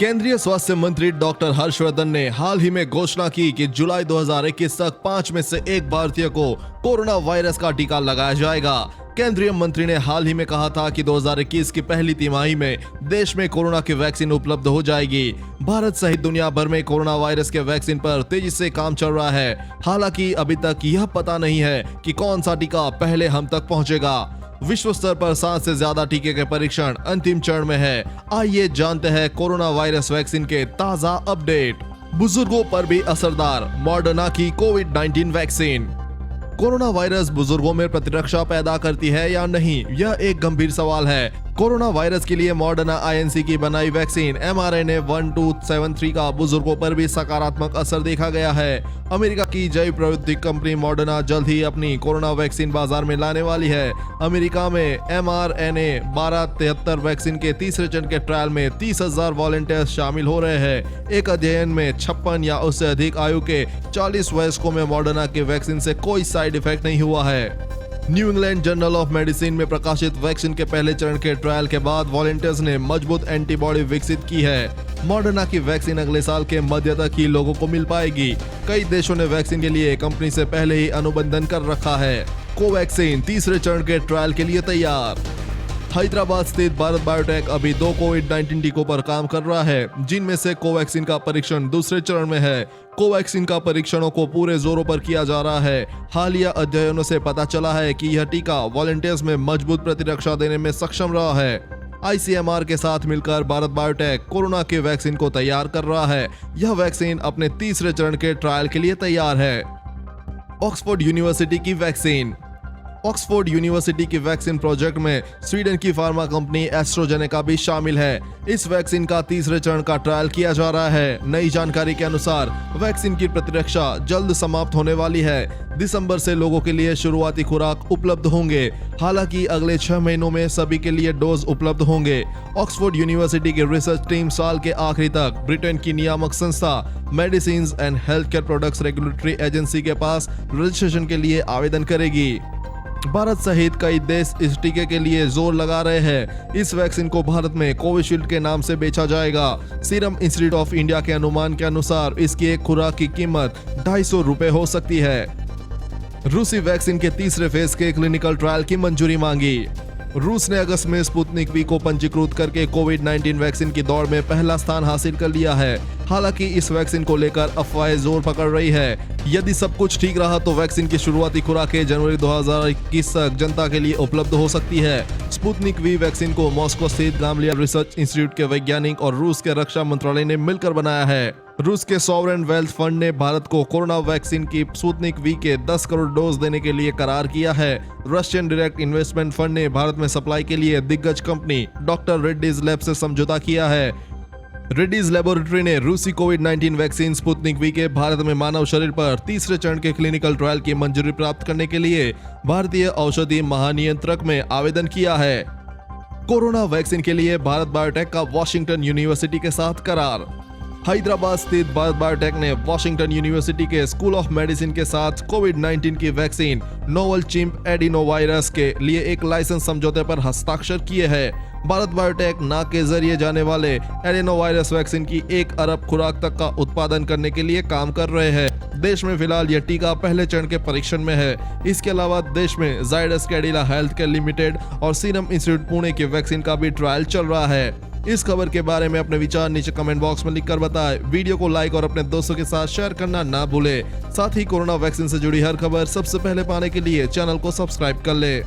केंद्रीय स्वास्थ्य मंत्री डॉक्टर हर्षवर्धन ने हाल ही में घोषणा की कि जुलाई 2021 तक 5 में से 1 भारतीय को कोरोना वायरस का टीका लगाया जाएगा। केंद्रीय मंत्री ने हाल ही में कहा था कि 2021 की पहली तिमाही में देश में कोरोना की वैक्सीन उपलब्ध हो जाएगी। भारत सहित दुनिया भर में कोरोना वायरस के वैक्सीन पर तेजी से काम चल रहा है। हालांकि अभी तक यह पता नहीं है कि कौन सा टीका पहले हम तक पहुंचेगा। विश्व स्तर पर 7 से ज्यादा टीके के परीक्षण अंतिम चरण में है। आइए जानते हैं कोरोना वायरस वैक्सीन के ताजा अपडेट। बुजुर्गों पर भी असरदार, मॉडर्ना की कोविड-19 वैक्सीन। कोरोना वायरस बुजुर्गों में प्रतिरक्षा पैदा करती है या नहीं, यह एक गंभीर सवाल है। कोरोना वायरस के लिए मॉडर्ना आईएनसी की बनाई वैक्सीन mRNA 1273 का बुजुर्गों पर भी सकारात्मक असर देखा गया है। अमेरिका की जैव प्रौद्योगिकी कंपनी मॉडर्ना जल्द ही अपनी कोरोना वैक्सीन बाजार में लाने वाली है। अमेरिका में mRNA 1273 वैक्सीन के तीसरे चरण के ट्रायल में 30,000 वॉलंटियर्स शामिल हो रहे हैं। एक अध्ययन में 56 या उससे अधिक आयु के 40 वयस्कों में मॉडर्ना की वैक्सीन से कोई साइड इफेक्ट नहीं हुआ है। New England journal of medicine में प्रकाशित वैक्सीन के पहले चरण के ट्रायल के बाद वॉलंटियर्स ने मजबूत एंटीबॉडी विकसित की है। मॉडर्ना की वैक्सीन अगले साल के मध्य तक ही लोगों को मिल पाएगी। कई देशों ने वैक्सीन के लिए कंपनी से पहले ही अनुबंधन कर रखा है। कोवैक्सीन तीसरे चरण के ट्रायल के लिए तैयार। हैदराबाद स्थित भारत बायोटेक अभी 2 कोविड-19 टीकों पर काम कर रहा है, जिनमें से कोवैक्सीन का परीक्षण दूसरे चरण में है। कोवैक्सीन का परीक्षणों को पूरे जोरों पर किया जा रहा है। हालिया अध्ययनों से पता चला है कि यह टीका वॉलंटियर्स में मजबूत प्रतिरक्षा देने में सक्षम रहा है। ICMR के साथ मिलकर भारत बायोटेक कोरोना के वैक्सीन को तैयार कर रहा है। यह वैक्सीन अपने तीसरे चरण के ट्रायल के लिए तैयार है। ऑक्सफोर्ड यूनिवर्सिटी की वैक्सीन। ऑक्सफोर्ड यूनिवर्सिटी की वैक्सीन प्रोजेक्ट में स्वीडन की फार्मा कंपनी एस्ट्राजेनेका भी शामिल है। इस वैक्सीन का तीसरे चरण का ट्रायल किया जा रहा है। नई जानकारी के अनुसार वैक्सीन की प्रतिरक्षा जल्द समाप्त होने वाली है। दिसंबर से लोगों के लिए शुरुआती खुराक उपलब्ध होंगे। हालांकि अगले 6 महीनों में सभी के लिए डोज उपलब्ध होंगे। ऑक्सफोर्ड यूनिवर्सिटी की रिसर्च टीम साल के आखिरी तक ब्रिटेन की नियामक संस्था medicine and health care products regulatory agency के पास रजिस्ट्रेशन के लिए आवेदन करेगी। भारत सहित कई देश इस टीके के लिए जोर लगा रहे हैं। इस वैक्सीन को भारत में कोविशील्ड के नाम से बेचा जाएगा। सीरम इंस्टीट्यूट ऑफ इंडिया के अनुमान के अनुसार इसकी एक खुराक की कीमत 250 रुपए हो सकती है। रूसी वैक्सीन के तीसरे फेज के क्लिनिकल ट्रायल की मंजूरी मांगी। रूस ने अगस्त में स्पुतनिक वी को पंजीकृत करके कोविड-19 वैक्सीन की दौड़ में पहला स्थान हासिल कर लिया है। हालांकि इस वैक्सीन को लेकर अफवाहें जोर पकड़ रही है। यदि सब कुछ ठीक रहा तो वैक्सीन की शुरुआती खुराकें जनवरी 2021 तक जनता के लिए उपलब्ध हो सकती है। स्पुतनिक वी वैक्सीन को मॉस्को स्थित गामलिया रिसर्च इंस्टीट्यूट के वैज्ञानिक और रूस के रक्षा मंत्रालय ने मिलकर बनाया है। रूस के सॉवरेन वेल्थ फंड ने भारत को कोरोना वैक्सीन की स्पुतनिक वी के 10 करोड़ डोज देने के लिए करार किया है। रशियन डायरेक्ट इन्वेस्टमेंट फंड ने भारत में सप्लाई के लिए दिग्गज कंपनी डॉक्टर रेड्डीज लैब से समझौता किया है। रेड्डीज लेबोरेटरी ने रूसी कोविड-19 वैक्सीन स्पुतनिक वी के भारत में मानव शरीर पर तीसरे चरण के क्लिनिकल ट्रायल की मंजूरी प्राप्त करने के लिए भारतीय औषधि महानियंत्रक में आवेदन किया है। कोरोना वैक्सीन के लिए भारत बायोटेक का वॉशिंगटन यूनिवर्सिटी के साथ करार। हैदराबाद स्थित भारत बायोटेक ने वॉशिंगटन यूनिवर्सिटी के स्कूल ऑफ मेडिसिन के साथ कोविड-19 की वैक्सीन नोवल चिम्प एडिनोवायरस के लिए एक लाइसेंस समझौते पर हस्ताक्षर किए हैं। भारत बायोटेक नाक के जरिए जाने वाले एडिनोवायरस वैक्सीन की 1 अरब खुराक तक का उत्पादन करने के लिए काम कर रहे हैं। देश में फिलहाल यह टीका पहले चरण के परीक्षण में है। इसके अलावा देश में Zydus Cadila health care limited और सीरम इंस्टीट्यूट पुणे की वैक्सीन का भी ट्रायल चल रहा है। इस खबर के बारे में अपने विचार नीचे कमेंट बॉक्स में लिखकर बताएं। वीडियो को लाइक और अपने दोस्तों के साथ शेयर करना ना भूलें। साथ ही कोरोना वैक्सीन से जुड़ी हर खबर सबसे पहले पाने के लिए चैनल को सब्सक्राइब कर लें।